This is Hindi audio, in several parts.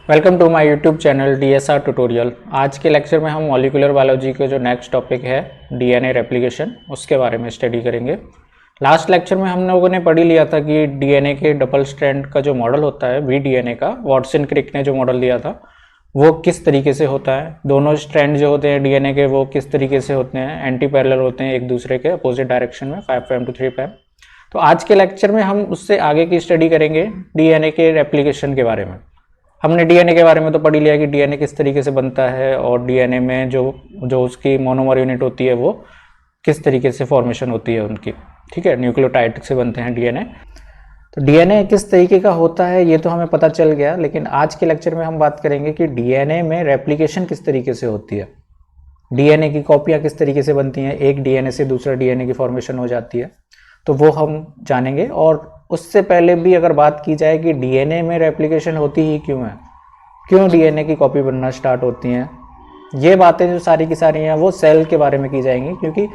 Welcome to my YouTube channel DSR tutorial. आज के लेक्चर में हम मॉलिक्यूलर बायोलॉजी के जो नेक्स्ट टॉपिक है DNA रेप्लिकेशन उसके बारे में स्टडी करेंगे। लास्ट लेक्चर में हम लोगों ने पढ़ ही लिया था कि DNA के डबल स्ट्रैंड का जो मॉडल होता है VDNA का, वाटसन क्रिक ने जो मॉडल दिया था वो किस तरीके से होता है। दोनों स्ट्रैंड जो होते हैं DNA के वो किस तरीके से होते हैं, एंटी पैरेलल होते हैं एक दूसरे के अपोजिट डायरेक्शन में 5 प्राइम टू 3 प्राइम। तो आज के लेक्चर में हम उससे आगे की स्टडी करेंगे DNA के रेप्लिकेशन के बारे में। हमने DNA के बारे में तो पढ़ ही लिया कि DNA किस तरीके से बनता है और DNA में जो उसकी मोनोमर यूनिट होती है वो किस तरीके से फॉर्मेशन होती है उनकी, ठीक है, न्यूक्लियोटाइड से बनते हैं DNA। तो DNA किस तरीके का होता है ये तो हमें पता चल गया, लेकिन आज के लेक्चर में हम बात करेंगे कि DNA में रेप्लिकेशन किस तरीके से होती है, DNA की कॉपियाँ किस तरीके से बनती हैं, एक DNA से दूसरा DNA की फॉर्मेशन हो जाती है, तो वो हम जानेंगे। और उससे पहले भी अगर बात की जाए कि DNA में रेप्लिकेशन होती ही क्यों है, क्यों DNA की कॉपी बनना स्टार्ट होती हैं, ये बातें जो सारी की सारी हैं वो सेल के बारे में की जाएंगी। क्योंकि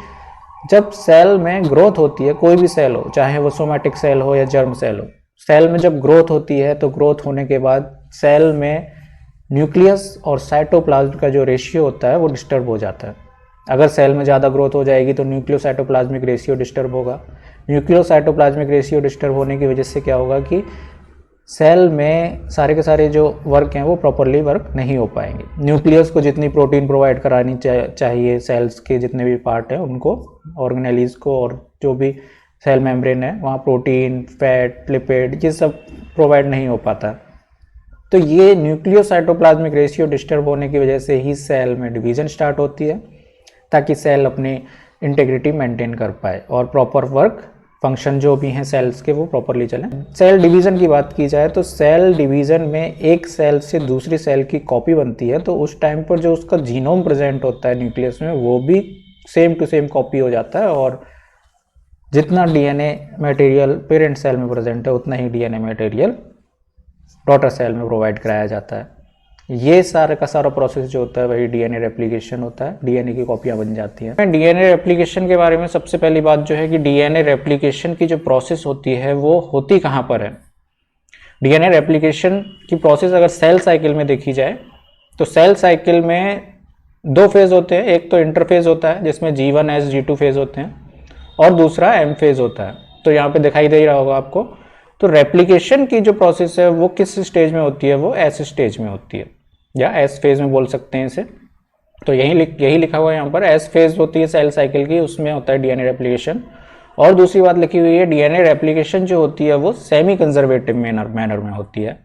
जब सेल में ग्रोथ होती है, कोई भी सेल हो, चाहे वो सोमैटिक सेल हो या जर्म सेल हो, सेल में जब ग्रोथ होती है तो ग्रोथ होने के बाद सेल में न्यूक्लियस और साइटोप्लाज्म का जो रेशियो होता है वो डिस्टर्ब हो जाता है। अगर सेल में ज़्यादा ग्रोथ हो जाएगी तो न्यूक्लियोसाइटोप्लाज्मिक रेशियो डिस्टर्ब होगा। न्यूक्लियोसाइटोप्लाज्मिक रेशियो डिस्टर्ब होने की वजह से क्या होगा कि सेल में सारे के सारे जो वर्क हैं वो प्रॉपरली वर्क नहीं हो पाएंगे। न्यूक्लियस को जितनी प्रोटीन प्रोवाइड करानी चाहिए, सेल्स के जितने भी पार्ट हैं उनको, ऑर्गेनेलीज को, और जो भी सेल मेम्ब्रेन है वहाँ प्रोटीन, फैट, लिपिड, ये सब प्रोवाइड नहीं हो पाता। तो ये न्यूक्लियोसाइटोप्लाज्मिक रेशियो डिस्टर्ब होने की वजह से ही सेल में डिवीजन स्टार्ट होती है, ताकि सेल अपनी इंटेग्रिटी मेंटेन कर पाए और प्रॉपर वर्क फंक्शन जो भी हैं सेल्स के वो प्रॉपरली चलें। सेल डिवीज़न की बात की जाए तो सेल डिवीज़न में एक सेल से दूसरी सेल की कॉपी बनती है, तो उस टाइम पर जो उसका जीनोम प्रेजेंट होता है न्यूक्लियस में वो भी सेम टू सेम कॉपी हो जाता है, और जितना DNA मटेरियल पेरेंट सेल में प्रेजेंट है उतना ही DNA मटेरियल डॉटर सेल में प्रोवाइड कराया जाता है। ये सारा का सारा प्रोसेस जो होता है वही DNA रेप्लिकेशन होता है, DNA की कॉपियाँ बन जाती हैं। DNA रेप्लिकेशन के बारे में सबसे पहली बात जो है कि DNA रेप्लिकेशन की जो प्रोसेस होती है वो होती कहाँ पर है। DNA रेप्लिकेशन की प्रोसेस अगर सेल साइकिल में देखी जाए तो सेल साइकिल में दो फेज होते हैं। एक तो इंटरफेज होता है जिसमें G1S G2 फेज होते हैं, और दूसरा M फेज होता है। तो यहाँ पे दिखाई दे रहा होगा आपको। तो रेप्लिकेशन की जो प्रोसेस है वो किस स्टेज में होती है, वो S स्टेज में होती है, या S फेज में बोल सकते हैं इसे। तो यही लिखा हुआ है यहाँ पर, S फेज होती है सेल साइकिल की, उसमें होता है DNA रेप्लिकेशन। और दूसरी बात लिखी हुई है, DNA रेप्लिकेशन जो होती है वो सेमी कंजर्वेटिव मैनर में होती है।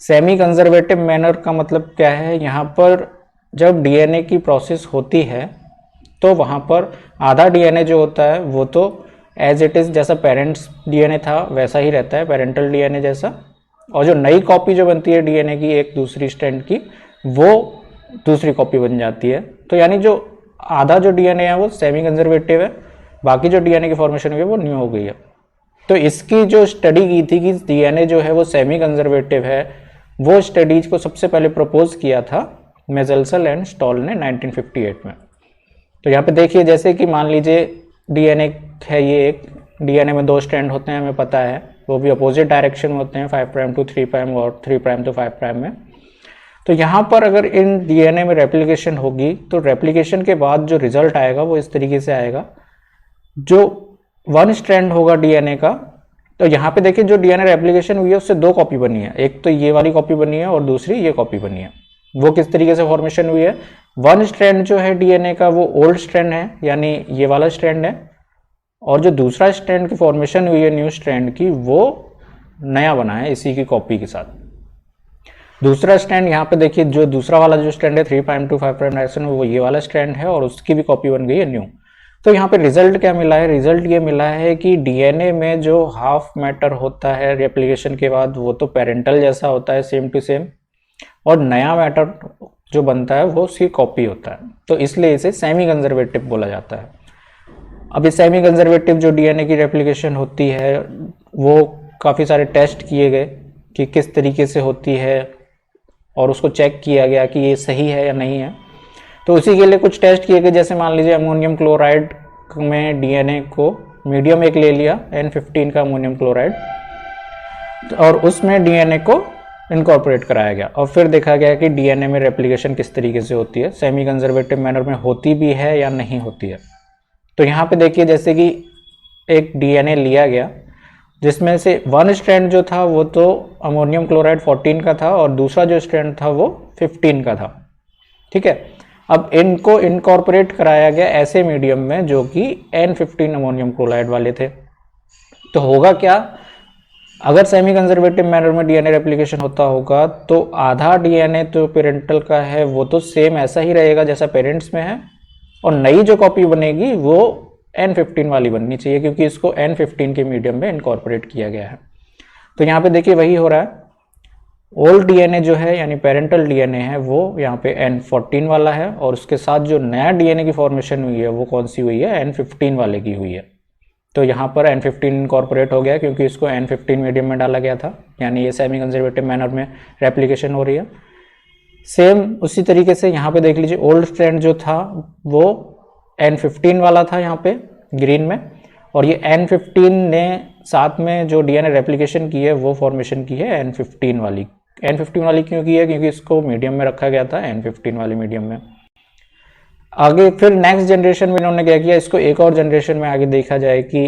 सेमी कंजर्वेटिव मैनर का मतलब क्या है, यहाँ पर जब DNA की प्रोसेस होती है तो वहाँ पर आधा DNA जो होता है वो तो एज इट इज़ जैसा पेरेंट्स DNA था वैसा ही रहता है, पेरेंटल DNA जैसा, और जो नई कॉपी जो बनती है DNA की एक दूसरी स्ट्रैंड की वो दूसरी कॉपी बन जाती है। तो यानी जो आधा जो DNA है वो सेमी कंजर्वेटिव है, बाकी जो DNA की फॉर्मेशन हुई है वो न्यू हो गई है। तो इसकी जो स्टडी की थी कि DNA जो है वो सेमी कंजर्वेटिव है, वो स्टडीज को सबसे पहले प्रपोज किया था मेजल्सल एंड स्टॉल ने 1958 में। तो यहाँ पे देखिए, जैसे कि मान लीजिए DNA है, ये एक DNA में दो स्ट्रैंड होते हैं, हमें पता है, वो भी अपोजिट डायरेक्शन में होते हैं 5 प्राइम टू 3 प्राइम और 3 प्राइम टू 5 प्राइम में। तो यहाँ पर अगर इन DNA में रेप्लिकेशन होगी तो रेप्लिकेशन के बाद जो रिजल्ट आएगा वो इस तरीके से आएगा। जो वन स्ट्रैंड होगा DNA का, तो यहाँ पे देखिए जो DNA रेप्लिकेशन हुई है उससे दो कॉपी बनी है, एक तो ये वाली कॉपी बनी है और दूसरी ये कॉपी बनी है। वो किस तरीके से फॉर्मेशन हुई है, वन स्ट्रैंड जो है DNA का वो ओल्ड स्ट्रैंड है, यानी ये वाला स्ट्रैंड है, और जो दूसरा स्ट्रैंड की फॉर्मेशन हुई है न्यू स्ट्रैंड की वो नया बना है इसी की कॉपी के साथ। दूसरा स्ट्रैंड यहाँ पे देखिए, जो दूसरा वाला जो स्ट्रैंड है 3 प्राइम टू 5 प्राइम डायरेक्शन में, वो ये वाला स्ट्रैंड है और उसकी भी कॉपी बन गई है न्यू। तो यहाँ पे रिजल्ट क्या मिला है, रिजल्ट ये मिला है कि DNA में जो हाफ मैटर होता है रेप्लिकेशन के बाद वो तो पेरेंटल जैसा होता है सेम टू सेम, और नया मैटर जो बनता है वो उसकी कॉपी होता है। तो इसलिए इसे सेमी कंजर्वेटिव बोला जाता है। अब ये सेमी कंजर्वेटिव जो DNA की रेप्लिकेशन होती है वो काफ़ी सारे टेस्ट किए गए कि किस तरीके से होती है, और उसको चेक किया गया कि ये सही है या नहीं है। तो उसी के लिए कुछ टेस्ट किए गए, जैसे मान लीजिए अमोनियम क्लोराइड में DNA को मीडियम एक ले लिया, N15 का अमोनियम क्लोराइड, और उसमें DNA को इनकॉर्पोरेट कराया गया और फिर देखा गया कि डीएनए में रेप्लिकेशन किस तरीके से होती है, सेमी कंजर्वेटिव मैनर में होती भी है या नहीं होती है। तो यहाँ पे देखिए जैसे कि एक डीएनए लिया गया जिसमें से वन स्ट्रैंड जो था वो तो अमोनियम क्लोराइड 14 का था और दूसरा जो स्ट्रैंड था वो 15 का था, ठीक है। अब इनको इनकॉर्पोरेट कराया गया ऐसे मीडियम में जो कि N15 अमोनियम क्लोराइड वाले थे। तो होगा क्या, अगर सेमी कंजर्वेटिव मैनर में डीएनए रेप्लिकेशन होता होगा तो आधा डीएनए तो पेरेंटल का है वो तो सेम ऐसा ही रहेगा जैसा पेरेंट्स में है, और नई जो कॉपी बनेगी वो N15 वाली बननी चाहिए क्योंकि इसको N15 के मीडियम में इनकॉर्पोरेट किया गया है। तो यहाँ पे देखिए वही हो रहा है, ओल्ड डीएनए जो है यानी पेरेंटल डीएनए है वो यहाँ पे N14 वाला है और उसके साथ जो नया डीएनए की फॉर्मेशन हुई है वो कौन सी हुई है, N15 वाले की हुई है। तो यहाँ पर N15 इनकॉर्पोरेट हो गया क्योंकि इसको N15 मीडियम में डाला गया था, यानी ये सेमी कंजर्वेटिव मैनर में रेप्लिकेशन हो रही है। सेम उसी तरीके से यहाँ पे देख लीजिए, ओल्ड स्ट्रैंड जो था वो N15 वाला था यहाँ पे ग्रीन में, और ये N15 ने साथ में जो डीएनए रेप्लिकेशन की है वो फॉर्मेशन की है N15 वाली। N15 वाली क्यों की है, क्योंकि इसको मीडियम में रखा गया था N15 वाले मीडियम में। आगे फिर नेक्स्ट जनरेशन में इन्होंने क्या किया, इसको एक और जनरेशन में आगे देखा जाए कि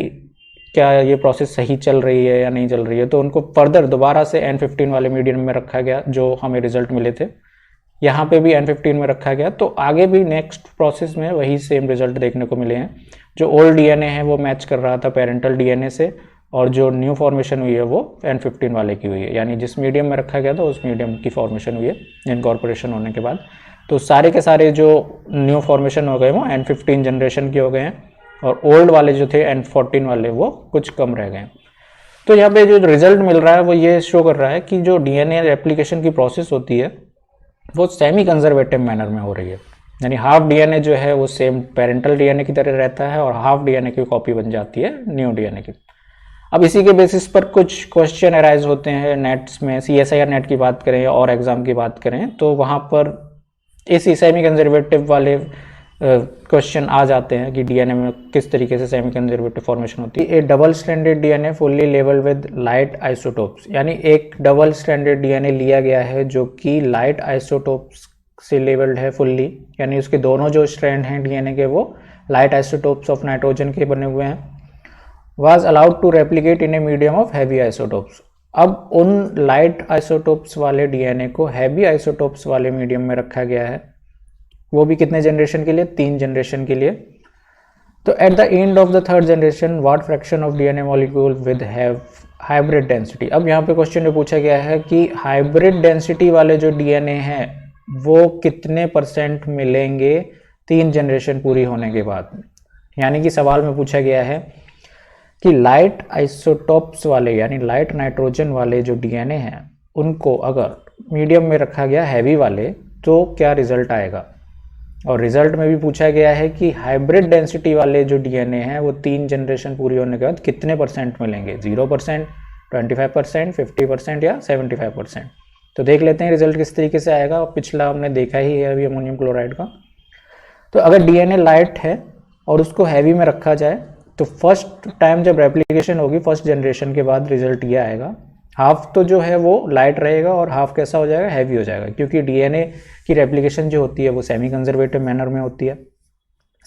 क्या ये प्रोसेस सही चल रही है या नहीं चल रही है, तो उनको फर्दर दोबारा से N15 वाले मीडियम में रखा गया जो हमें रिजल्ट मिले थे, यहाँ पे भी N15 में रखा गया। तो आगे भी नेक्स्ट प्रोसेस में वही सेम रिजल्ट देखने को मिले हैं, जो ओल्ड डीएनए है वो मैच कर रहा था पेरेंटल डीएनए से, और जो न्यू फॉर्मेशन हुई है वो N15 वाले की हुई है, यानी जिस मीडियम में रखा गया था उस मीडियम की फॉर्मेशन हुई है इनकॉर्पोरेशन होने के बाद। तो सारे के सारे जो न्यू फॉर्मेशन हो गए वो N15 जनरेशन के हो गए हैं, और ओल्ड वाले जो थे N14 वाले वो कुछ कम रह गए। तो यहाँ पे जो रिजल्ट मिल रहा है वो ये शो कर रहा है कि जो डीएनए रेप्लिकेशन की प्रोसेस होती है वो सेमी कंजर्वेटिव मैनर में हो रही है, यानी हाफ डीएनए जो है वो सेम पेरेंटल डीएनए की तरह रहता है और हाफ डीएनए की कॉपी बन जाती है न्यू डीएनए की। अब इसी के बेसिस पर कुछ क्वेश्चन अराइज होते हैं नेट्स में, CSIR नेट की बात करें या और एग्जाम की बात करें तो वहाँ पर इस सेमी कंजर्वेटिव वाले क्वेश्चन आ जाते हैं कि डीएनए में किस तरीके से सेमी कंजर्वेटिव फॉर्मेशन होती है। A double stranded DNA fully labelled with light isotopes, यानी एक डबल स्ट्रैंडेड डीएनए लिया गया है जो कि लाइट आइसोटोप्स से लेवल्ड है फुल्ली, यानी उसके दोनों जो स्ट्रैंड हैं डीएनए के वो लाइट आइसोटोप्स ऑफ नाइट्रोजन के बने हुए हैं। was allowed to replicate in a medium of heavy isotopes। अब उन लाइट आइसोटोप्स वाले डीएनए को हैवी आइसोटोप्स वाले मीडियम में रखा गया है, वो भी कितने जनरेशन के लिए, 3 जनरेशन के लिए। तो at the end of the third generation what fraction of DNA molecule with have hybrid density. अब यहाँ पे क्वेश्चन में पूछा गया है कि हाइब्रिड डेंसिटी वाले जो डीएनए हैं वो कितने % मिलेंगे 3 जनरेशन पूरी होने के बाद। यानी कि सवाल में पूछा गया है कि लाइट आइसोटोप्स वाले यानी लाइट नाइट्रोजन वाले जो डीएनए हैं उनको अगर मीडियम में रखा गया हैवी वाले तो क्या रिजल्ट आएगा। और रिजल्ट में भी पूछा गया है कि हाइब्रिड डेंसिटी वाले जो डीएनए हैं वो 3 जनरेशन पूरी होने के बाद कितने % मिलेंगे, 0%, 25%, 50% या 75%। तो देख लेते हैं रिजल्ट किस तरीके से आएगा। पिछला हमने देखा ही है अभी अमोनियम क्लोराइड का। तो अगर डीएनए लाइट है और उसको हैवी में रखा जाए तो फर्स्ट टाइम जब रेप्लिकेशन होगी फर्स्ट जनरेशन के बाद रिजल्ट ये आएगा, हाफ तो जो है वो लाइट रहेगा और हाफ कैसा हो जाएगा, हैवी हो जाएगा, क्योंकि डीएनए की रेप्लिकेशन जो होती है वो सेमी कंजर्वेटिव मैनर में होती है।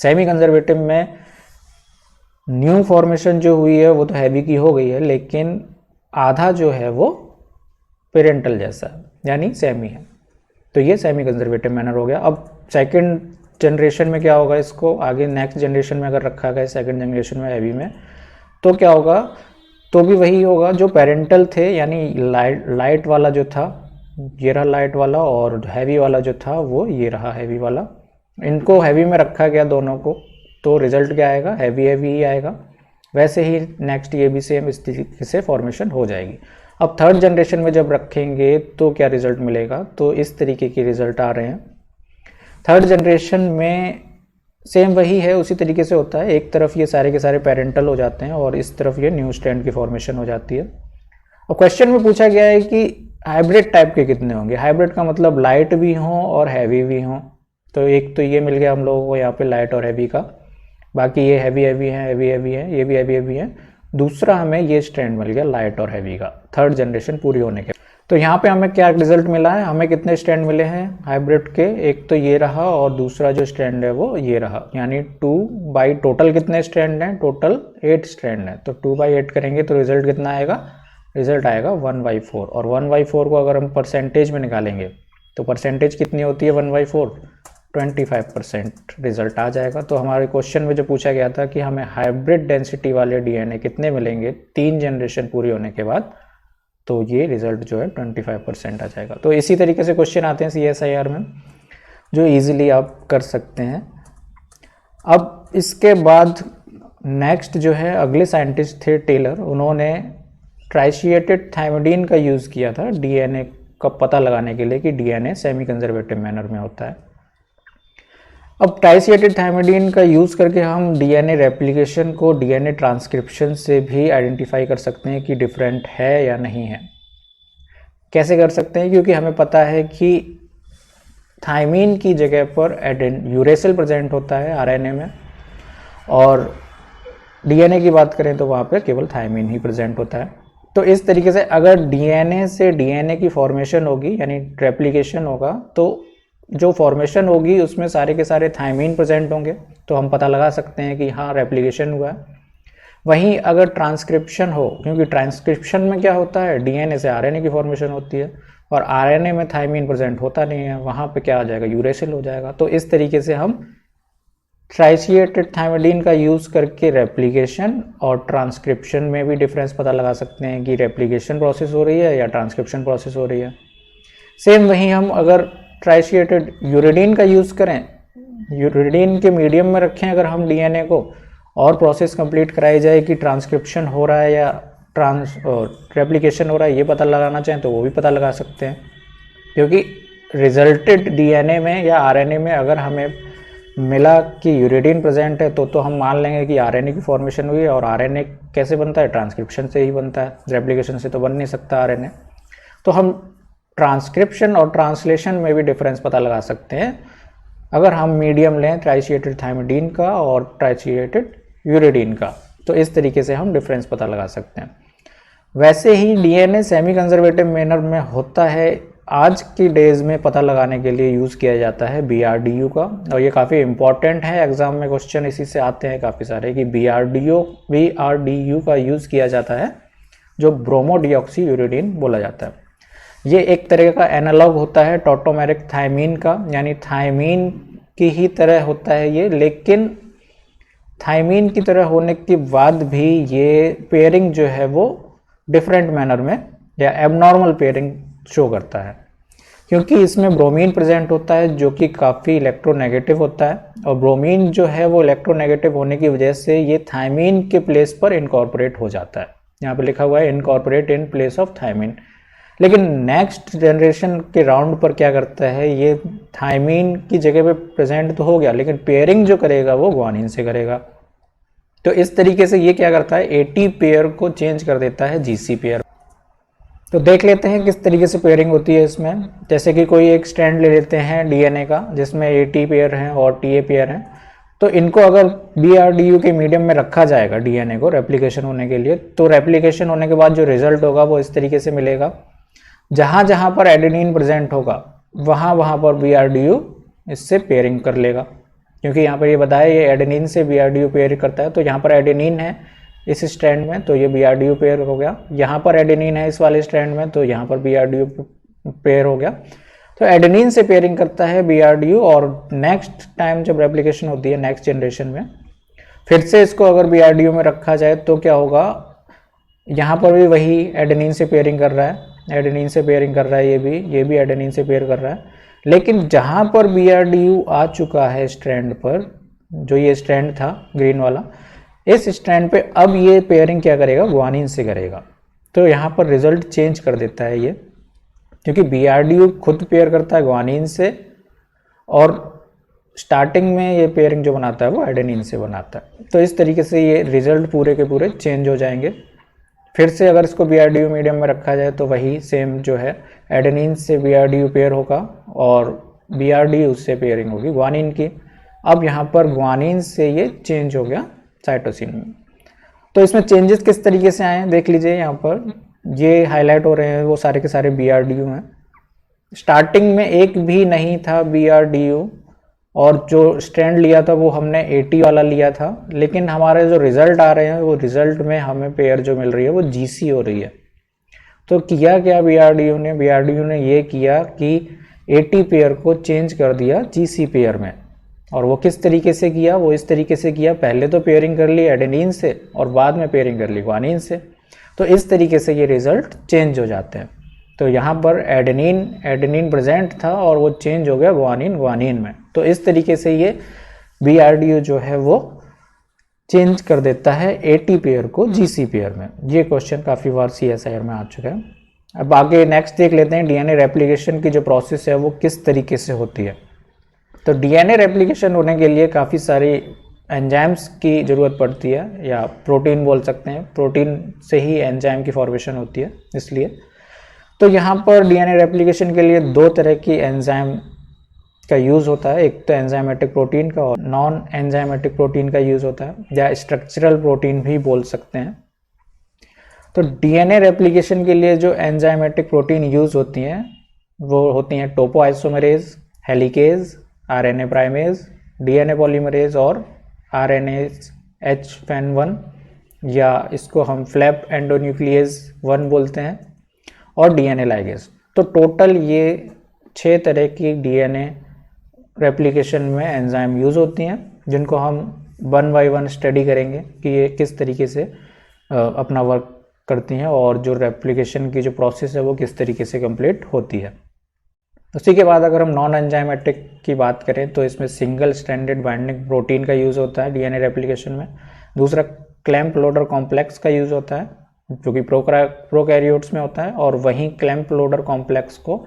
सेमी कंजर्वेटिव में न्यू फॉर्मेशन जो हुई है वो तो हैवी की हो गई है, लेकिन आधा जो है वो पेरेंटल जैसा यानी सेमी है, तो ये सेमी कंजर्वेटिव मैनर हो गया। अब सेकेंड जनरेशन में क्या होगा, इसको आगे नेक्स्ट जनरेशन में अगर रखा गया सेकंड जनरेशन में हैवी में तो क्या होगा, तो भी वही होगा जो पेरेंटल थे, यानी लाइट वाला जो था ये रहा लाइट वाला, और हैवी वाला जो था वो ये रहा हैवी वाला। इनको हैवी में रखा गया दोनों को, तो रिजल्ट क्या आएगा, हैवी हैवी ही आएगा। वैसे ही नेक्स्ट ये भी सेम इस तरीके से फॉर्मेशन हो जाएगी। अब थर्ड जनरेशन में जब रखेंगे तो क्या रिजल्ट मिलेगा, तो इस तरीके के रिजल्ट आ रहे हैं। थर्ड जनरेशन में सेम वही है, उसी तरीके से होता है, एक तरफ ये सारे के सारे पेरेंटल हो जाते हैं और इस तरफ ये न्यू स्ट्रैंड की फॉर्मेशन हो जाती है। और क्वेश्चन में पूछा गया है कि हाइब्रिड टाइप के कितने होंगे। हाइब्रिड का मतलब लाइट भी हों और हैवी भी हों, तो एक तो ये मिल गया हम लोगों को यहाँ पे लाइट और हैवी का, बाकी ये हैवी हैवी है, हैवी हैवी है, ये भी हैवी हैवी है। दूसरा हमें ये स्ट्रैंड मिल गया लाइट और हैवी का थर्ड जनरेशन पूरी होने के। तो यहाँ पे हमें क्या रिजल्ट मिला है, हमें कितने स्ट्रैंड मिले हैं हाइब्रिड के, एक तो ये रहा और दूसरा जो स्ट्रैंड है वो ये रहा, यानी 2/, टोटल कितने स्ट्रैंड हैं, टोटल 8 स्ट्रैंड हैं। तो 2/8 करेंगे तो रिजल्ट कितना आएगा, रिजल्ट आएगा 1/4। और 1/4 को अगर हम परसेंटेज में निकालेंगे तो परसेंटेज कितनी होती है 1/4, 25% रिजल्ट आ जाएगा। तो हमारे क्वेश्चन में जो पूछा गया था कि हमें हाइब्रिड डेंसिटी वाले डीएनए कितने मिलेंगे 3 जनरेशन पूरी होने के बाद, तो ये रिजल्ट जो है 25% आ जाएगा। तो इसी तरीके से क्वेश्चन आते हैं CSIR में जो इजीली आप कर सकते हैं। अब इसके बाद नेक्स्ट जो है अगले साइंटिस्ट थे टेलर, उन्होंने ट्राइशिएटेड थायमिडीन का यूज़ किया था डीएनए का पता लगाने के लिए कि डीएनए सेमी कंजर्वेटिव मैनर में होता है। अब ट्राइशिएटेड थायमिडीन का यूज़ करके हम डीएनए रेप्लिकेशन को डीएनए ट्रांसक्रिप्शन से भी आइडेंटिफाई कर सकते हैं कि डिफरेंट है या नहीं है। कैसे कर सकते हैं, क्योंकि हमें पता है कि थायमीन की जगह पर यूरेसिल प्रेजेंट होता है आरएनए में, और डीएनए की बात करें तो वहाँ पर केवल थायमीन ही प्रेजेंट होता है। तो इस तरीके से अगर डीएनए से डीएनए की फॉर्मेशन होगी यानी रेप्लिकेशन होगा, तो जो फॉर्मेशन होगी उसमें सारे के सारे थायमीन प्रेजेंट होंगे, तो हम पता लगा सकते हैं कि हाँ रेप्लिकेशन हुआ है। वहीं अगर ट्रांसक्रिप्शन हो, क्योंकि ट्रांसक्रिप्शन में क्या होता है डीएनए से आरएनए की फॉर्मेशन होती है और आरएनए में थायमीन प्रेजेंट होता नहीं है, वहाँ पे क्या आ जाएगा, यूरेसिल हो जाएगा। तो इस तरीके से हम ट्राइशिएटेड थायमिडीन का यूज़ करके रेप्लिकेशन और ट्रांसक्रिप्शन में भी डिफरेंस पता लगा सकते हैं कि रेप्लिकेशन प्रोसेस हो रही है या ट्रांसक्रिप्शन प्रोसेस हो रही है। सेम वहीं हम अगर ट्राइशिएटेड यूरिडीन का यूज़ करें, यूरिडीन के मीडियम में रखें अगर हम डीएनए को, और प्रोसेस कंप्लीट कराई जाए कि ट्रांसक्रिप्शन हो रहा है या रेप्लिकेशन हो रहा है, ये पता लगाना चाहें तो वो भी पता लगा सकते हैं। क्योंकि रिजल्टेड डीएनए में या आरएनए में अगर हमें मिला कि यूरिडीन प्रेजेंट है तो हम मान लेंगे कि आरएनए की फॉर्मेशन हुई है, और आरएनए कैसे बनता है, ट्रांसक्रिप्शन से ही बनता है, रेप्लिकेशन से तो बन नहीं सकता आरएनए। तो हम ट्रांसक्रिप्शन और ट्रांसलेशन में भी डिफरेंस पता लगा सकते हैं अगर हम मीडियम लें ट्राइशिएटेड थायमिडीन का और ट्राइशिएटेड यूरिडीन का। तो इस तरीके से हम डिफरेंस पता लगा सकते हैं। वैसे ही डीएनए सेमी कंजर्वेटिव मैनर में होता है, आज की डेज में पता लगाने के लिए यूज़ किया जाता है BRDU का, और ये काफ़ी इंपॉर्टेंट है, एग्जाम में क्वेश्चन इसी से आते हैं काफ़ी सारे कि BRDU का यूज़ किया जाता है, जो ब्रोमोडिऑक्सी यूरिडीन बोला जाता है। ये एक तरह का एनालॉग होता है टॉटोमेरिक थायमीन का, यानी थायमीन की ही तरह होता है ये, लेकिन थायमीन की तरह होने के बाद भी ये पेयरिंग जो है वो डिफरेंट मैनर में या एबनॉर्मल पेयरिंग शो करता है, क्योंकि इसमें ब्रोमीन प्रेजेंट होता है जो कि काफ़ी इलेक्ट्रोनेगेटिव होता है, और ब्रोमीन जो है वो इलेक्ट्रोनेगेटिव होने की वजह से ये थायमीन के प्लेस पर इनकॉर्पोरेट हो जाता है। यहाँ पे लिखा हुआ है incorporate in place of thymine. लेकिन नेक्स्ट जनरेशन के राउंड पर क्या करता है, ये थायमीन की जगह पे प्रेजेंट तो हो गया, लेकिन पेयरिंग जो करेगा वो ग्वानिन से करेगा। तो इस तरीके से ये क्या करता है, AT पेयर को चेंज कर देता है GC पेयर। तो देख लेते हैं किस तरीके से पेयरिंग होती है इसमें। जैसे कि कोई एक स्ट्रैंड ले लेते हैं डीएनए का जिसमें AT पेयर हैं और TA पेयर हैं, तो इनको अगर BRDU के मीडियम में रखा जाएगा डीएनए को रेप्लिकेशन होने के लिए, तो रेप्लिकेशन होने के बाद जो रिजल्ट होगा वो इस तरीके से मिलेगा। जहाँ जहाँ पर एडेनिन प्रेजेंट होगा वहाँ वहाँ पर BRDU इससे पेयरिंग कर लेगा, क्योंकि यहाँ पर ये बताया ये एडेनिन से BRDU पेयर करता है। तो यहाँ पर एडेनिन है इस स्ट्रैंड में तो ये BRDU पेयर हो गया, यहाँ पर एडेनिन है इस वाले स्ट्रैंड में तो यहाँ पर BRDU पेयर हो गया। तो एडेनिन से पेयरिंग करता है BRDU, और नेक्स्ट टाइम जब रेप्लिकेशन होती है नेक्स्ट जनरेशन में फिर से इसको अगर BRDU में रखा जाए तो क्या होगा, यहाँ पर भी वही एडेनिन से पेयरिंग कर रहा है, एडेनिन से पेयरिंग कर रहा है, ये भी एडेनिन से पेयर कर रहा है। लेकिन जहाँ पर BRDU आ चुका है स्ट्रैंड पर, जो ये स्ट्रैंड था ग्रीन वाला, इस स्ट्रैंड पे अब ये पेयरिंग क्या करेगा, ग्वानिन से करेगा। तो यहाँ पर रिजल्ट चेंज कर देता है ये, क्योंकि BRDU खुद पेयर करता है ग्वानिन से, और स्टार्टिंग में ये पेयरिंग जो बनाता है वो एडेनिन से बनाता है। तो इस तरीके से ये रिजल्ट पूरे के पूरे चेंज हो जाएंगे। फिर से अगर इसको BRDU मीडियम में रखा जाए तो वही सेम जो है एडेनिन से BRDU पेयर होगा और BRDU से पेयरिंग होगी ग्वानिन की। अब यहाँ पर ग्वानिन से ये चेंज हो गया साइटोसिन में। तो इसमें चेंजेस किस तरीके से आए हैं देख लीजिए। यहाँ पर ये हाईलाइट हो रहे हैं वो सारे के सारे BRDU हैं। स्टार्टिंग में एक भी नहीं था BRDU, और जो स्ट्रैंड लिया था वो हमने 80 वाला लिया था, लेकिन हमारे जो रिजल्ट आ रहे हैं वो रिजल्ट में हमें पेयर जो मिल रही है वो GC हो रही है। तो किया क्या BRDU ने ये किया कि 80 पेयर को चेंज कर दिया GC पेयर में। और वो किस तरीके से किया? वो इस तरीके से किया, पहले तो पेयरिंग कर ली एडेनिन से और बाद में पेयरिंग कर ली ग्वानिन से। तो इस तरीके से ये रिजल्ट चेंज हो जाते हैं। तो यहाँ पर एडेनिन प्रेजेंट था और वो चेंज हो गया ग्वानिन में। तो इस तरीके से ये BRDU जो है वो चेंज कर देता है 80 पेयर को GC पेयर में। ये क्वेश्चन काफ़ी बार CSIR में आ चुका है। अब आगे नेक्स्ट देख लेते हैं DNA रेप्लिकेशन की जो प्रोसेस है वो किस तरीके से होती है। तो DNA रेप्लिकेशन होने के लिए काफ़ी सारी एंजाइम्स की ज़रूरत पड़ती है, या प्रोटीन बोल सकते हैं, प्रोटीन से ही एंजाइम की फॉर्मेशन होती है इसलिए। तो यहाँ पर DNA रेप्लिकेशन के लिए दो तरह की एंजाइम का यूज़ होता है, एक तो एंजाइमेटिक प्रोटीन का और नॉन एंजाइमेटिक प्रोटीन का यूज़ होता है, या स्ट्रक्चरल प्रोटीन भी बोल सकते हैं। तो DNA रेप्लिकेशन के लिए जो एंजाइमेटिक प्रोटीन यूज़ होती हैं वो होती हैं topoisomerase, helicase, RNA primase, DNA polymerase और RNase-H-fan1, या इसको हम फ्लैप एंडोन्यूक्लियस 1 बोलते हैं, और DNA लाइगेज। तो टोटल ये 6 तरह की DNA रेप्लिकेशन में एंजाइम यूज़ होती हैं, जिनको हम 1 बाय 1 स्टडी करेंगे कि ये किस तरीके से अपना वर्क करती हैं और जो रेप्लिकेशन की जो प्रोसेस है वो किस तरीके से कंप्लीट होती है। उसी के बाद अगर हम नॉन एंजाइमेटिक की बात करें तो इसमें सिंगल स्ट्रैंडेड बाइंडिंग प्रोटीन का यूज़ होता है DNA रेप्लिकेशन में। दूसरा क्लैंप लोडर कॉम्प्लेक्स का यूज़ होता है जो कि प्रोकैरियोट्स में होता है, और वहीं क्लैंप लोडर कॉम्प्लेक्स को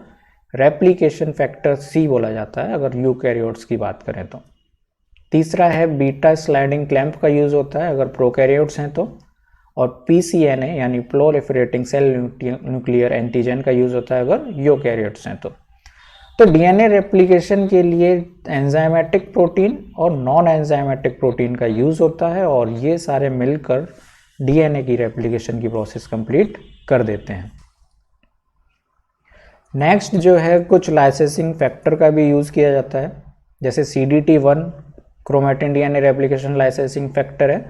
रेप्लिकेशन फैक्टर C बोला जाता है अगर यूकैरियोट्स की बात करें तो। तीसरा है बीटा स्लाइडिंग क्लैंप का यूज़ होता है अगर प्रोकैरियोट्स हैं तो, और PCNA यानी प्रोलिफरेटिंग सेल न्यूक्लियर एंटीजन का यूज़ होता है अगर यूकैरियोट्स हैं तो DNA रेप्लिकेशन के लिए एंजाइमेटिक प्रोटीन और नॉन एंजाइमेटिक प्रोटीन का यूज़ होता है, और ये सारे मिलकर DNA की रेप्लिकेशन की प्रोसेस कंप्लीट कर देते हैं। नेक्स्ट जो है कुछ लाइसेसिंग फैक्टर का भी यूज़ किया जाता है, जैसे CDT1 chromatin DNA replication licensing factor है,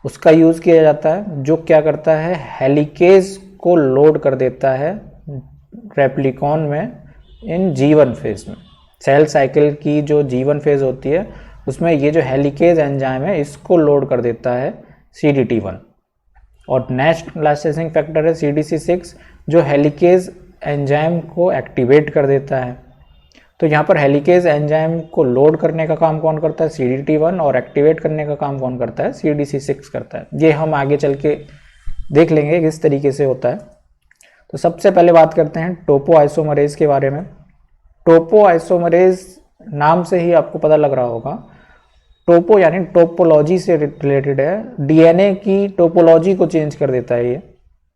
उसका यूज़ किया जाता है, जो क्या करता है हेलिकेज को लोड कर देता है रेप्लिकॉन में इन G1 फेज में। सेल साइकिल की जो G1 फेज होती है उसमें ये जो हेलिकेज एंजाइम है इसको लोड कर देता है CDT1। और नेक्स्ट लाइसेसिंग फैक्टर है CDC6 जो हेलिकेज एंजाइम को एक्टिवेट कर देता है। तो यहाँ पर हेलिकेज एंजाइम को लोड करने का काम कौन करता है? CDT1, और एक्टिवेट करने का काम कौन करता है? CDC6 करता है। ये हम आगे चल के देख लेंगे किस तरीके से होता है। तो सबसे पहले बात करते हैं टोपोआइसोमरेज के बारे में। टोपोआइसोमरेज नाम से ही आपको पता लग रहा होगा, टोपो यानी टोपोलॉजी से रिलेटेड है, DNA की टोपोलॉजी को चेंज कर देता है ये।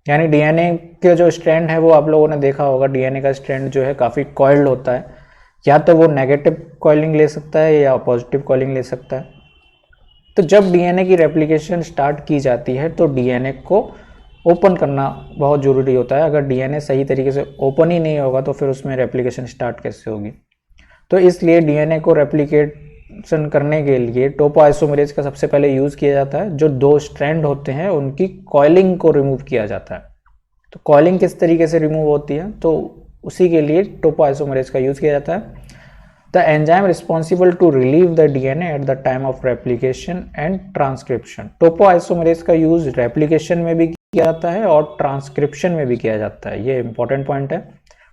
यानी DNA के जो स्ट्रैंड है वो आप लोगों ने देखा होगा, DNA का स्ट्रैंड जो है काफ़ी कॉइल्ड होता है, या तो वो नेगेटिव कॉइलिंग ले सकता है या पॉजिटिव कॉइलिंग ले सकता है। तो जब DNA की रेप्लिकेशन स्टार्ट की जाती है तो DNA को ओपन करना बहुत ज़रूरी होता है। अगर DNA सही तरीके से ओपन ही नहीं होगा तो फिर उसमें रेप्लिकेशन स्टार्ट कैसे होगी। तो इसलिए DNA को रेप्लिकेशन करने के लिए टोपोआइसोमरेज का सबसे पहले यूज़ किया जाता है। जो 2 स्ट्रैंड होते हैं उनकी कॉइलिंग को रिमूव किया जाता है। तो कॉइलिंग किस तरीके से रिमूव होती है, तो उसी के लिए टोपोआइसोमरेज का यूज़ किया जाता है। The enzyme responsible to relieve the DNA at the time of replication and transcription. Topoisomerase का यूज़ रेप्लिकेशन में भी किया जाता है और ट्रांसक्रिप्शन में भी किया जाता है। ये इंपॉर्टेंट पॉइंट है।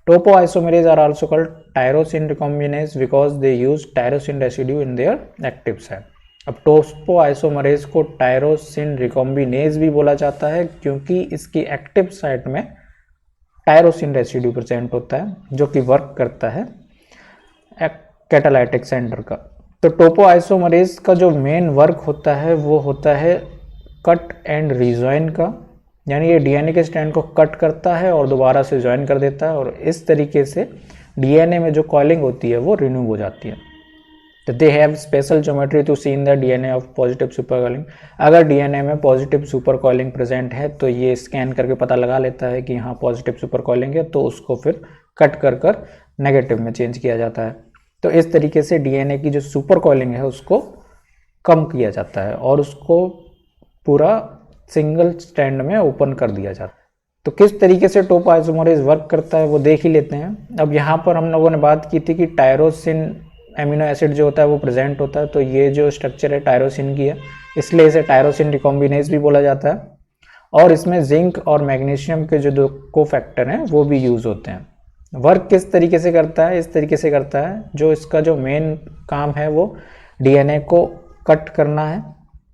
Topoisomerase are also called tyrosine recombinase because they use tyrosine residue in their active site. अब टोपोआइसोमरेज को टायरोसिन रिकॉम्बिनेज भी बोला जाता है क्योंकि इसकी एक्टिव साइट में टायरोसिन रेसिड्यू प्रेजेंट होता है जो कि वर्क करता है कैटालाइटिक सेंटर का। तो टोपोआइसोमरेज का जो मेन वर्क होता है वो होता है कट एंड रिजॉइन का, यानी ये DNA के स्ट्रैंड को कट करता है और दोबारा से ज्वाइन कर देता है, और इस तरीके से DNA में जो कॉइलिंग होती है वो रिन्यू हो जाती है। तो they have special geometry to see in the DNA of positive super coiling. अगर डीएनए में पॉजिटिव सुपर कॉइलिंग प्रेजेंट है तो ये स्कैन करके पता लगा लेता है कि यहाँ पॉजिटिव सुपर कॉइलिंग है, तो उसको फिर कट कर कर नेगेटिव में चेंज किया जाता है। तो इस तरीके से डीएनए की जो सुपर कॉइलिंग है उसको कम किया जाता है और उसको पूरा सिंगल स्ट्रैंड में ओपन कर दिया जाता है। तो किस तरीके से टोपोआइसोमरेज वर्क करता है वो देख ही लेते हैं। अब यहाँ पर हम लोगों ने बात की थी कि टायरोसिन एमिनो एसिड जो होता है वो प्रेजेंट होता है, तो ये जो स्ट्रक्चर है टायरोसिन की है, इसलिए इसे टायरोसिन रिकॉम्बिनेज भी बोला जाता है। और इसमें जिंक और मैग्नीशियम के जो दो कोफैक्टर हैं वो भी यूज होते हैं। वर्क किस तरीके से करता है? इस तरीके से करता है, जो इसका जो मेन काम है वो डीएनए को कट करना है।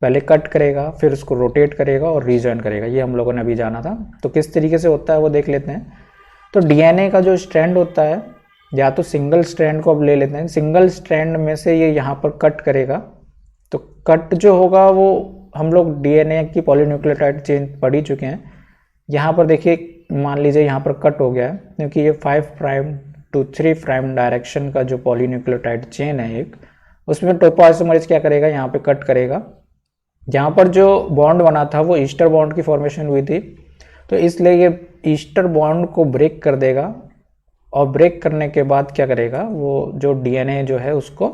पहले कट करेगा, फिर उसको रोटेट करेगा और रीजॉइन करेगा, ये हम लोगों ने अभी जाना था। तो किस तरीके से होता है वो देख लेते हैं। तो डीएनए का जो स्ट्रैंड होता है, या तो सिंगल स्ट्रैंड को अब ले लेते हैं, सिंगल स्ट्रैंड में से ये यहाँ पर कट करेगा। तो कट जो होगा वो हम लोग डीएनए की पॉलीन्यूक्लियोटाइड चेन पढ़ ही चुके हैं। यहाँ पर देखिए, मान लीजिए यहाँ पर कट हो गया है, क्योंकि ये 5 प्राइम टू 3 प्राइम डायरेक्शन का जो पॉलीन्यूक्लियोटाइड चेन है एक, उसमें टोपोआइसोमरेज क्या करेगा, यहाँ पे कट करेगा। जहाँ पर जो बॉन्ड बना था वो ईस्टर बॉन्ड की फॉर्मेशन हुई थी, तो इसलिए ये ईस्टर बॉन्ड को ब्रेक कर देगा। और ब्रेक करने के बाद क्या करेगा, वो जो डीएनए जो है उसको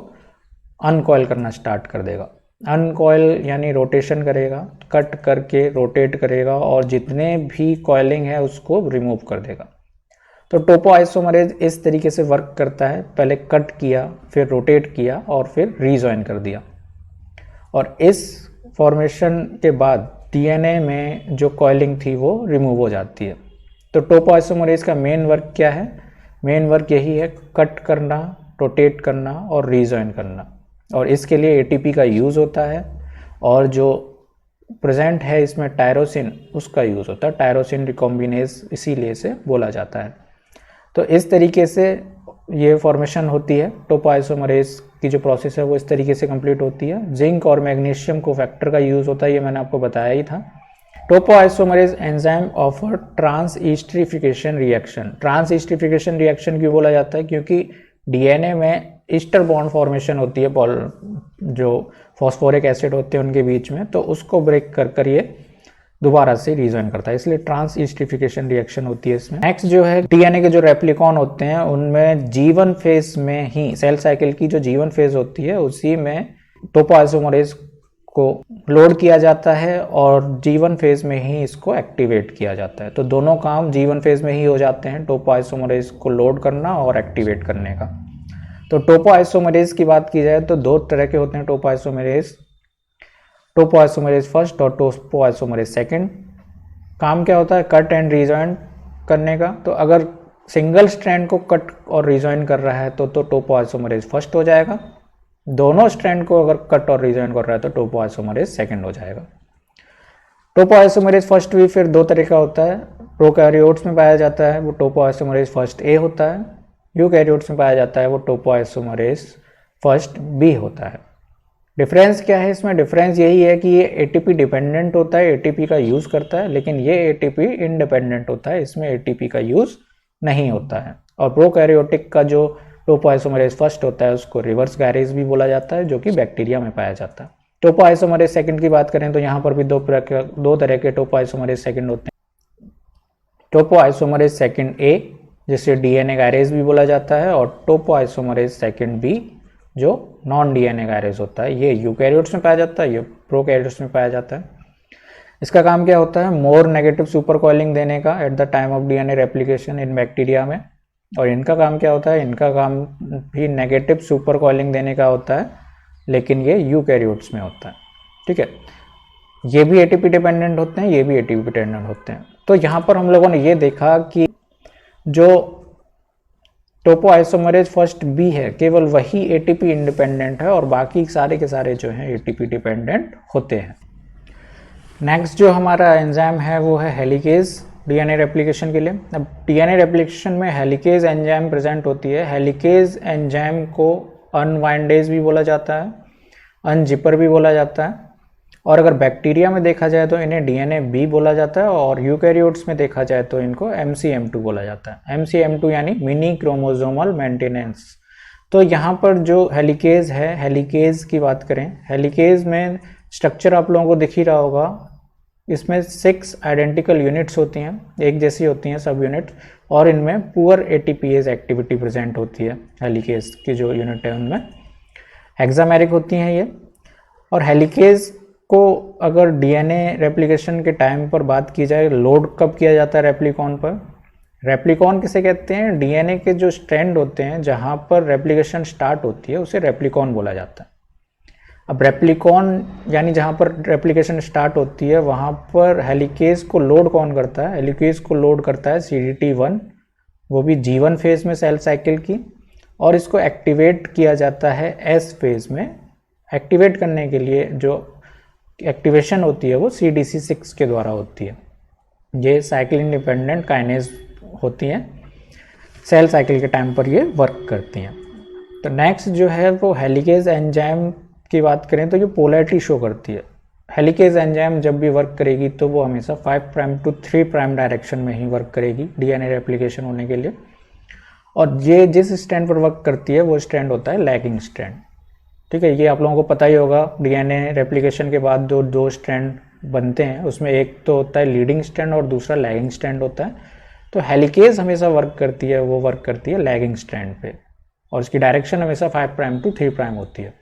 अनकॉयल करना स्टार्ट कर देगा। अनकॉयल यानी रोटेशन करेगा, कट करके रोटेट करेगा और जितने भी कॉइलिंग है उसको रिमूव कर देगा। तो टोपोआइसोमरेज इस तरीके से वर्क करता है, पहले कट किया, फिर रोटेट किया और फिर रीजॉइन कर दिया। और इस फॉर्मेशन के बाद डीएनए में जो कॉइलिंग थी वो रिमूव हो जाती है। तो टोपोआइसोमरेज का मेन वर्क क्या है? मेन वर्क यही है, कट करना, रोटेट करना और रीजॉइन करना। और इसके लिए एटीपी का यूज़ होता है, और जो प्रेजेंट है इसमें टायरोसिन, उसका यूज़ होता है। टायरोसिन रिकॉम्बिनेज इसीलिए से बोला जाता है। तो इस तरीके से ये फॉर्मेशन होती है। टोपोआइसोमरेज की जो प्रोसेस है वो इस तरीके से कंप्लीट होती है। जिंक और मैग्नीशियम कोफैक्टर का यूज़ होता है, ये मैंने आपको बताया ही था। Topoisomerase enzyme offer transesterification reaction. Transesterification reaction क्यों बोला जाता है? क्योंकि डीएनए में ईस्टर बॉन्ड फॉर्मेशन होती है, जो फॉस्फोरिक एसिड होते हैं उनके बीच में, तो उसको ब्रेक कर कर ये दोबारा से रीजॉइन करता है, इसलिए ट्रांसईस्टरिफिकेशन रिएक्शन होती है इसमें। नेक्स्ट जो है, डीएनए के जो रेप्लिकॉन होते हैं उनमें जीवन फेज में ही, सेल साइकिल की जो जीवन फेज होती है उसी में टोपोआइसोमरेज को लोड किया जाता है और जीवन फेज में ही इसको एक्टिवेट किया जाता है। तो दोनों काम जीवन फेज में ही हो जाते हैं, टोपोआइसोमरेज को लोड करना और एक्टिवेट करने का। तो टोपोआइसोमरेज की बात की जाए तो दो तरह के होते हैं टोपोआइसोमरेज, टोपोआइसोमरेज फर्स्ट और टोपोआइसोमरेज सेकंड। काम क्या होता है? कट एंड रीजॉइन करने का। तो अगर सिंगल स्ट्रैंड को कट और रीजॉइन कर रहा है तो टोपोआइसोमरेज फर्स्ट हो जाएगा। दोनों स्ट्रैंड को अगर कट और रीजॉइन कर रहा है तो टोपोआइसोमरेज सेकंड हो जाएगा। टोपोआइसोमरेज फर्स्ट भी फिर दो तरह का होता है। प्रोकैरियोट्स में पाया जाता है वो टोपोआइसोमरेज फर्स्ट ए होता है, यूकैरियोट्स में पाया जाता है वो टोपोआइसोमरेज फर्स्ट बी होता है। डिफरेंस क्या है इसमें? डिफरेंस यही है कि ये एटीपी डिपेंडेंट होता है, एटीपी का यूज़ करता है, लेकिन ये एटीपी इंडिपेंडेंट होता है, इसमें एटीपी का यूज़ नहीं होता है। और प्रोकैरियोटिक का जो टोपोआइसोमरेज फर्स्ट होता है उसको रिवर्स गैरेज भी बोला जाता है, जो कि बैक्टीरिया में पाया जाता है। टोपोआइसोमरेज सेकंड की बात करें तो यहाँ पर भी दो तरह के टोपोआइसोमरेज सेकंड होते हैं। टोपोआइसोमरेज सेकंड ए, जिसे डीएनए गैरेज भी बोला जाता है, और टोपोआइसोमरेज सेकंड बी, जो नॉन डीएनए गैरेज होता है। ये यूकैरियोट्स में पाया जाता है, ये प्रोकैरियोट्स में पाया जाता है। इसका काम क्या होता है? मोर नेगेटिव सुपर कॉइलिंग देने का eight the time of DNA replication in bacteria में। और इनका काम क्या होता है? इनका काम भी नेगेटिव सुपर कॉइलिंग देने का होता है, लेकिन ये यूकैरियोट्स में होता है। ठीक है, ये भी एटीपी डिपेंडेंट होते हैं, ये भी एटीपी डिपेंडेंट होते हैं। तो यहाँ पर हम लोगों ने ये देखा कि जो टोपोआइसोमरेज फर्स्ट बी है केवल वही एटीपी इंडिपेंडेंट है और बाकी सारे के सारे जो हैं एटीपी डिपेंडेंट होते हैं। नेक्स्ट जो हमारा एंजाइम है वो है हेलिकेज, डीएनए रेप्लिकेशन के लिए। अब डीएनए रेप्लिकेशन में हेलिकेज एंजाइम प्रेजेंट होती है। हेलिकेज एंजाइम को अनवाइंडेज भी बोला जाता है, अनजिपर भी बोला जाता है। और अगर बैक्टीरिया में देखा जाए तो इन्हें डीएनए बी बोला जाता है, और यूकैरियोट्स में देखा जाए तो इनको MCM2 बोला जाता है। MCM2 यानी मिनी क्रोमोसोमल मेंटेनेंस। तो यहाँ पर जो हेलिकेज है, हेलिकेज की बात करें, हेलिकेज में स्ट्रक्चर आप लोगों को दिख ही रहा होगा। इसमें 6 आइडेंटिकल यूनिट्स होती हैं, एक जैसी होती हैं सब यूनिट, और इनमें पुअर एटीपीएज एक्टिविटी प्रेजेंट होती है। हेलिकेज की जो यूनिट है उनमें हेक्सामेरिक होती हैं ये। और हेलिकेज को अगर डीएनए रेप्लिकेशन के टाइम पर बात की जाए, लोड कब किया जाता है रेप्लिकॉन पर? रेप्लिकॉन किसे कहते हैं? डीएनए के जो स्ट्रैंड होते हैं जहाँ पर रेप्लिकेशन स्टार्ट होती है उसे रेप्लिकॉन बोला जाता है। अब रेप्लिकॉन यानी जहाँ पर रेप्लिकेशन स्टार्ट होती है वहाँ पर हेलिकेज को लोड कौन करता है? हेलिकेज को लोड करता है CDT1, वो भी G1 फेज में सेल साइकिल की, और इसको एक्टिवेट किया जाता है S फेज में। एक्टिवेट करने के लिए जो एक्टिवेशन होती है वो CDC6 के द्वारा होती है। ये साइकिल इंडिपेंडेंट काइनेज होती हैं, सेल साइकिल के टाइम पर ये वर्क करती हैं। तो नेक्स्ट जो है वो हेलिकेज एंजाइम की बात करें तो ये पोलैरिटी शो करती है। हेलिकेज एंजाइम जब भी वर्क करेगी तो वो हमेशा 5 प्राइम टू 3 प्राइम डायरेक्शन में ही वर्क करेगी डीएनए रेप्लिकेशन होने के लिए। और ये जिस स्ट्रैंड पर वर्क करती है वो स्ट्रैंड होता है लैगिंग स्ट्रैंड। ठीक है, ये आप लोगों को पता ही होगा। डीएनए रेप्लिकेशन के बाद जो दो स्ट्रैंड बनते हैं उसमें एक तो होता है लीडिंग स्ट्रैंड और दूसरा लैगिंग स्ट्रैंड होता है। तो हेलिकेज हमेशा वर्क करती है, वो वर्क करती है लैगिंग स्ट्रैंड पे, और उसकी डायरेक्शन हमेशा 5 प्राइम टू 3 प्राइम होती है।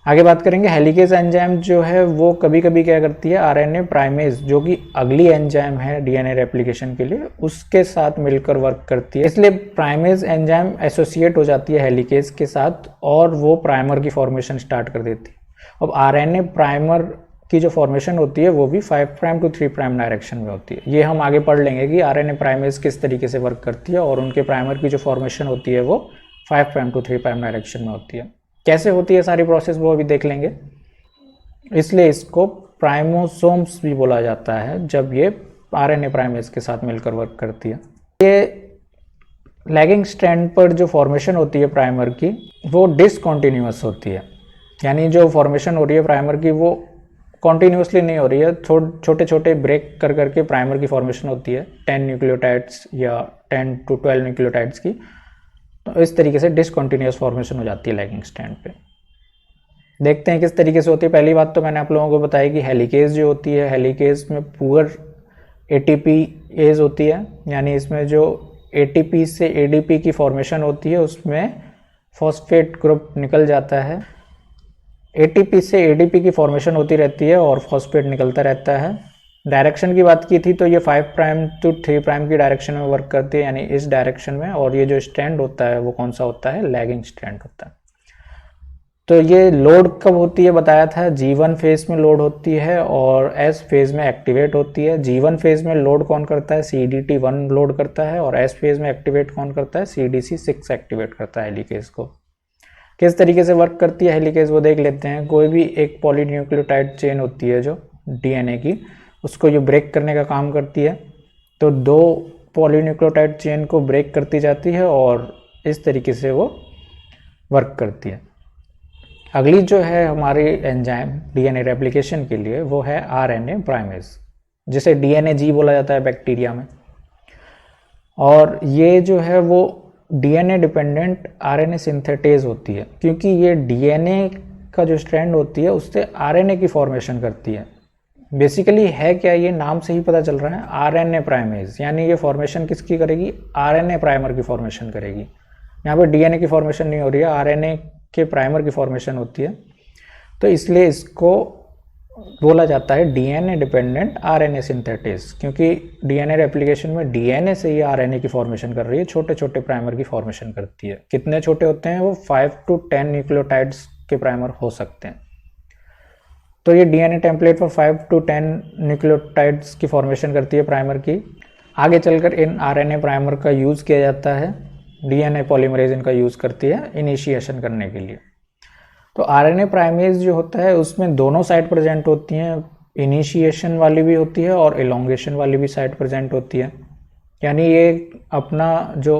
आगे बात करेंगे, हेलिकेज एंजाइम जो है वो कभी कभी क्या करती है, आरएनए प्राइमेज जो कि अगली एंजाइम है डीएनए रेप्लिकेशन के लिए, उसके साथ मिलकर वर्क करती है। इसलिए प्राइमेज एंजाइम एसोसिएट हो जाती है हेलिकेज के साथ और वो प्राइमर की फॉर्मेशन स्टार्ट कर देती है। अब आरएनए प्राइमर की जो फॉर्मेशन होती है वो भी 5 प्राइम टू 3 प्राइम डायरेक्शन में होती है। ये हम आगे पढ़ लेंगे कि आरएनए प्राइमेज किस तरीके से वर्क करती है, और उनके प्राइमर की जो फॉर्मेशन होती है वो 5 प्राइम टू 3 प्राइम डायरेक्शन में होती है। कैसे होती है सारी प्रोसेस वो अभी देख लेंगे। इसलिए इसको प्राइमोसोम्स भी बोला जाता है जब ये आरएनए प्राइमेज के साथ मिलकर वर्क करती है। ये लैगिंग स्ट्रैंड पर जो फॉर्मेशन होती है प्राइमर की वो डिसकंटिन्यूअस होती है, यानी जो फॉर्मेशन हो रही है प्राइमर की वो कॉन्टीन्यूसली नहीं हो रही है, छोटे छोटे ब्रेक कर करके प्राइमर की फॉर्मेशन होती है 10 न्यूक्लियोटाइड्स या 10 to 12 न्यूक्लियोटाइड्स की। तो इस तरीके से डिसकंटिन्यूअस फॉर्मेशन हो जाती है लैगिंग स्ट्रैंड पे। देखते हैं किस तरीके से होती है। पहली बात तो मैंने आप लोगों को बताई कि हेलिकेज जो होती है, हेलिकेज में पुअर एटीपीएज होती है, यानी इसमें जो एटीपी से एडीपी की फॉर्मेशन होती है उसमें फॉस्फेट ग्रुप निकल जाता है। एटीपी से एडीपी की फॉर्मेशन होती रहती है और फॉस्फेट निकलता रहता है। डायरेक्शन की बात की थी तो ये 5 प्राइम टू 3 प्राइम की डायरेक्शन में वर्क करती है, यानी इस डायरेक्शन में। और ये जो स्ट्रैंड होता है वो कौन सा होता है, लैगिंग स्ट्रैंड होता है। तो ये लोड कब होती है बताया था, G1 फेज में लोड होती है और S फेज में एक्टिवेट होती है। G1 फेज में लोड कौन करता है, CDT1 लोड करता है, और S फेज में एक्टिवेट कौन करता है, CDC6 एक्टिवेट करता है हेलिकेज को। किस तरीके से वर्क करती है हेलिकेज वो देख लेते हैं। कोई भी एक पॉलीन्यूक्लियोटाइड चेन होती है जो डीएनए की, उसको ये ब्रेक करने का काम करती है। तो 2 पॉलीन्यूक्लियोटाइड चेन को ब्रेक करती जाती है और इस तरीके से वो वर्क करती है। अगली जो है हमारी एंजाइम डीएनए रेप्लिकेशन के लिए वो है आरएनए प्राइमेज, जिसे डीएनए-जी बोला जाता है बैक्टीरिया में। और ये जो है वो डीएनए डिपेंडेंट आरएनए सिंथेटेज होती है, क्योंकि ये डीएनए का जो स्ट्रैंड होती है उससे आरएनए की फॉर्मेशन करती है। बेसिकली है क्या, ये नाम से ही पता चल रहा है, आरएनए प्राइमेज, यानी ये फॉर्मेशन किसकी करेगी, आरएनए प्राइमर की फॉर्मेशन करेगी। यहाँ पर डीएनए की फॉर्मेशन नहीं हो रही है, आरएनए के प्राइमर की फॉर्मेशन होती है। तो इसलिए इसको बोला जाता है डीएनए डिपेंडेंट आरएनए सिंथेटेज, क्योंकि डीएनए रेप्लिकेशन में डीएनए से ही आरएनए की फॉर्मेशन कर रही है, छोटे छोटे प्राइमर की फॉर्मेशन करती है। कितने छोटे होते हैं वो, 5 to 10 न्यूक्लियोटाइड्स के प्राइमर हो सकते हैं। तो ये डीएनए टेम्पलेट पर 5 to 10 न्यूक्लियोटाइड्स की फॉर्मेशन करती है प्राइमर की। आगे चलकर इन आरएनए प्राइमर का यूज़ किया जाता है, डीएनए पॉलीमरेज इनका यूज़ करती है इनिशिएशन करने के लिए। तो आरएनए प्राइमेज जो होता है उसमें दोनों साइड प्रेजेंट होती हैं, इनिशिएशन वाली भी होती है और एलोंगेशन वाली भी साइड प्रेजेंट होती है। यानी ये अपना जो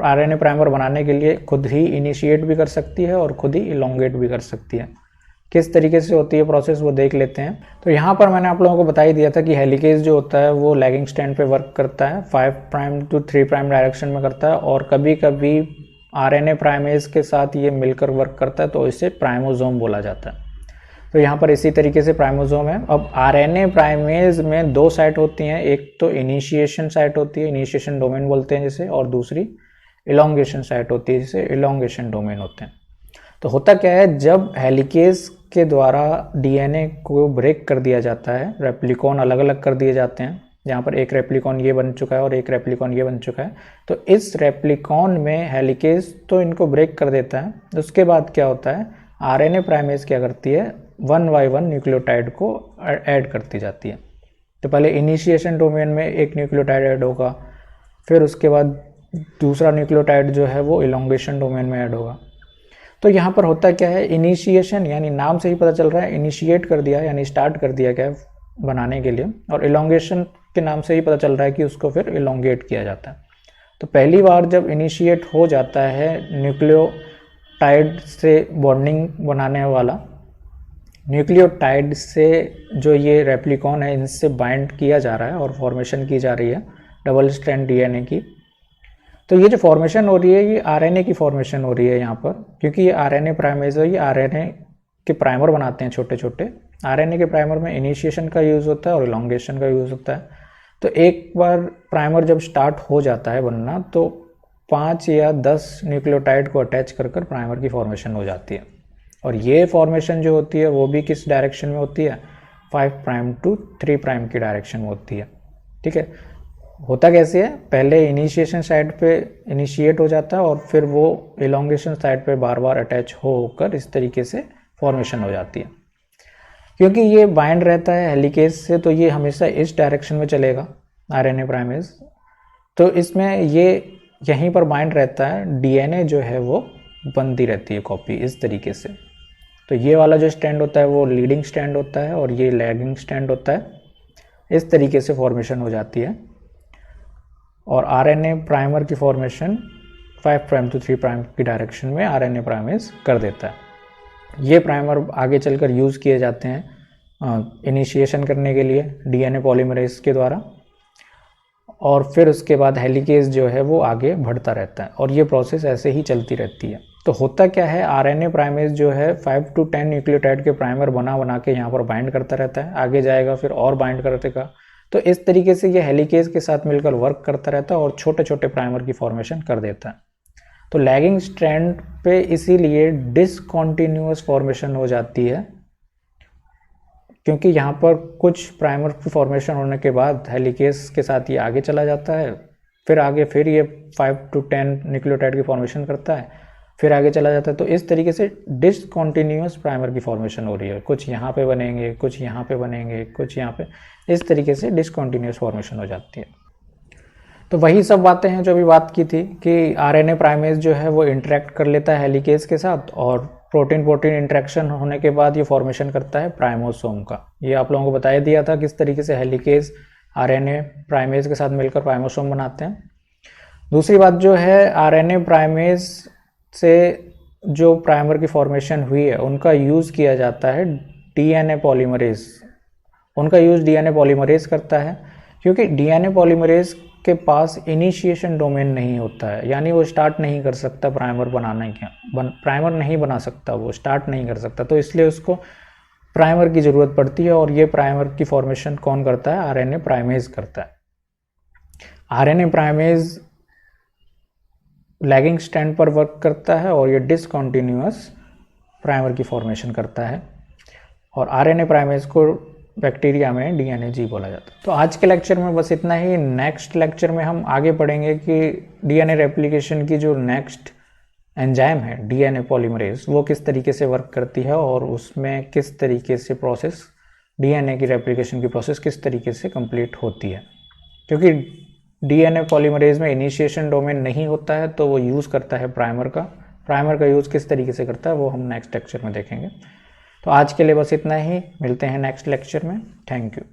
आरएनए प्राइमर बनाने के लिए खुद ही इनिशिएट भी कर सकती है और खुद ही एलोंगेट भी कर सकती है। किस तरीके से होती है प्रोसेस वो देख लेते हैं। तो यहाँ पर मैंने आप लोगों को बता ही दिया था कि हेलिकेज जो होता है वो लैगिंग स्ट्रैंड पे वर्क करता है, 5 प्राइम टू 3 प्राइम डायरेक्शन में करता है, और कभी कभी आरएनए प्राइमेज के साथ ये मिलकर वर्क करता है, तो इसे प्राइमोसोम बोला जाता है। तो यहाँ पर इसी तरीके से प्राइमोसोम है। अब आरएनए प्राइमेज में दो साइट होती हैं, एक तो इनिशिएशन साइट होती है, इनिशिएशन डोमेन बोलते हैं जिसे, और दूसरी इलोंगेशन साइट होती है जिसे इलोंगेशन डोमेन होते हैं। तो होता क्या है, जब हेलिकेज के द्वारा डीएनए को ब्रेक कर दिया जाता है, रेप्लिकॉन अलग अलग कर दिए जाते हैं, यहाँ पर एक रेप्लिकॉन ये बन चुका है और एक रेप्लिकॉन ये बन चुका है, तो इस रेप्लिकॉन में हेलिकेज तो इनको ब्रेक कर देता है। उसके बाद क्या होता है, आरएनए प्राइमेज क्या करती है, 1 बाय 1 न्यूक्लियोटाइड को ऐड करती जाती है। तो पहले इनिशिएशन डोमेन में एक न्यूक्लियोटाइड ऐड होगा, फिर उसके बाद दूसरा न्यूक्लियोटाइड जो है वो इलोंगेशन डोमेन में ऐड होगा। तो यहाँ पर होता क्या है, इनिशिएशन यानी नाम से ही पता चल रहा है, इनिशिएट कर दिया यानी स्टार्ट कर दिया गया बनाने के लिए, और इलोंगेशन के नाम से ही पता चल रहा है कि उसको फिर इलोंगेट किया जाता है। तो पहली बार जब इनिशिएट हो जाता है न्यूक्लियोटाइड से बॉन्डिंग बनाने वाला, न्यूक्लियोटाइड से जो ये रेप्लिकॉन है इनसे बाइंड किया जा रहा है और फॉर्मेशन की जा रही है डबल स्ट्रैंड डीएनए की। तो ये जो फॉर्मेशन हो रही है ये आरएनए की फॉर्मेशन हो रही है यहाँ पर, क्योंकि ये आरएनए प्राइमेज है, ये आरएनए के प्राइमर बनाते हैं छोटे छोटे। आरएनए के प्राइमर में इनिशिएशन का यूज़ होता है और इलोंगेशन का यूज़ होता है। तो एक बार प्राइमर जब स्टार्ट हो जाता है बनना, तो 5 या 10 न्यूक्लियोटाइड को अटैच कर कर प्राइमर की फॉर्मेशन हो जाती है। और ये फॉर्मेशन जो होती है वो भी किस डायरेक्शन में होती है, 5 प्राइम टू 3 प्राइम की डायरेक्शन में होती है। ठीक है, होता कैसे है, पहले इनिशिएशन साइड पे इनिशिएट हो जाता है और फिर वो इलोंगेशन साइड पे बार बार अटैच होकर इस तरीके से फॉर्मेशन हो जाती है। क्योंकि ये बाइंड रहता है हेलिकेज से, तो ये हमेशा इस डायरेक्शन में चलेगा आरएनए प्राइमेज। तो इसमें ये यहीं पर बाइंड रहता है, डीएनए जो है वो बनती रहती है कॉपी इस तरीके से। तो ये वाला जो स्टैंड होता है वो लीडिंग स्टैंड होता है और ये लैगिंग स्टैंड होता है। इस तरीके से फॉर्मेशन हो जाती है और आरएनए प्राइमर की फॉर्मेशन 5 प्राइम टू 3 प्राइम की डायरेक्शन में आरएनए प्राइमेज कर देता है। ये प्राइमर आगे चलकर यूज़ किए जाते हैं इनिशिएशन करने के लिए डीएनए पॉलीमरेज के द्वारा, और फिर उसके बाद हेलिकेज जो है वो आगे बढ़ता रहता है और ये प्रोसेस ऐसे ही चलती रहती है। तो होता क्या है, आरएनए प्राइमेज जो है 5 to 10 न्यूक्लियोटाइड के प्राइमर बना के यहाँ पर बाइंड करता रहता है, आगे जाएगा फिर और बाइंड करतेगा। तो इस तरीके से ये हेलिकेज के साथ मिलकर वर्क करता रहता है और छोटे छोटे प्राइमर की फॉर्मेशन कर देता है। तो लैगिंग स्ट्रैंड पे इसीलिए डिसकॉन्टिन्यूअस फॉर्मेशन हो जाती है, क्योंकि यहाँ पर कुछ प्राइमर की फॉर्मेशन होने के बाद हेलिकेज के साथ ये आगे चला जाता है, फिर आगे फिर ये 5 to 10 न्यूक्लियोटाइड की फॉर्मेशन करता है, फिर आगे चला जाता है। तो इस तरीके से डिसकॉन्टिन्यूअस प्राइमर की फॉर्मेशन हो रही है, कुछ यहाँ पे बनेंगे, कुछ यहाँ पे बनेंगे, कुछ यहाँ पे, इस तरीके से डिसकॉन्टिन्यूअस फॉर्मेशन हो जाती है। तो वही सब बातें हैं जो अभी बात की थी कि आरएनए प्राइमेज जो है वो इंटरेक्ट कर लेता है हेलिकेज के साथ, और प्रोटीन प्रोटीन इंटरेक्शन होने के बाद ये फॉर्मेशन करता है प्राइमोसोम का। ये आप लोगों को बताया दिया था किस तरीके से हेलिकेज आरएनए प्राइमेज के साथ मिलकर प्राइमोसोम बनाते हैं। दूसरी बात जो है, आरएनए प्राइमेज से जो प्राइमर की फॉर्मेशन हुई है उनका यूज़ किया जाता है डीएनए पॉलीमरेज। उनका यूज़ डीएनए पॉलीमरेज करता है, क्योंकि डीएनए पॉलीमरेज के पास इनिशिएशन डोमेन नहीं होता है, यानी वो स्टार्ट नहीं कर सकता प्राइमर बनाने के, प्राइमर नहीं बना सकता, वो स्टार्ट नहीं कर सकता। तो इसलिए उसको प्राइमर की ज़रूरत पड़ती है, और ये प्राइमर की फॉर्मेशन कौन करता है, आरएनए प्राइमेज करता है। आरएनए प्राइमेज लैगिंग स्टैंड पर वर्क करता है और ये डिसकॉन्टिन्यूअस प्राइमर की फॉर्मेशन करता है, और आरएनए प्राइमेज को बैक्टीरिया में डीएनए बोला जाता है। तो आज के लेक्चर में बस इतना ही। नेक्स्ट लेक्चर में हम आगे पढ़ेंगे कि डीएनए रेप्लिकेशन की जो नेक्स्ट एंजाइम है डीएनए पॉलीमरेज, वो किस तरीके से वर्क करती है और उसमें किस तरीके से प्रोसेस, डीएनए की रेप्लिकेशन की प्रोसेस किस तरीके से कंप्लीट होती है। क्योंकि डीएनए पॉलीमरेज में इनिशिएशन डोमेन नहीं होता है, तो वो यूज़ करता है प्राइमर का यूज़ किस तरीके से करता है वो हम नेक्स्ट लेक्चर में देखेंगे। तो आज के लिए बस इतना ही, मिलते हैं नेक्स्ट लेक्चर में। Thank you.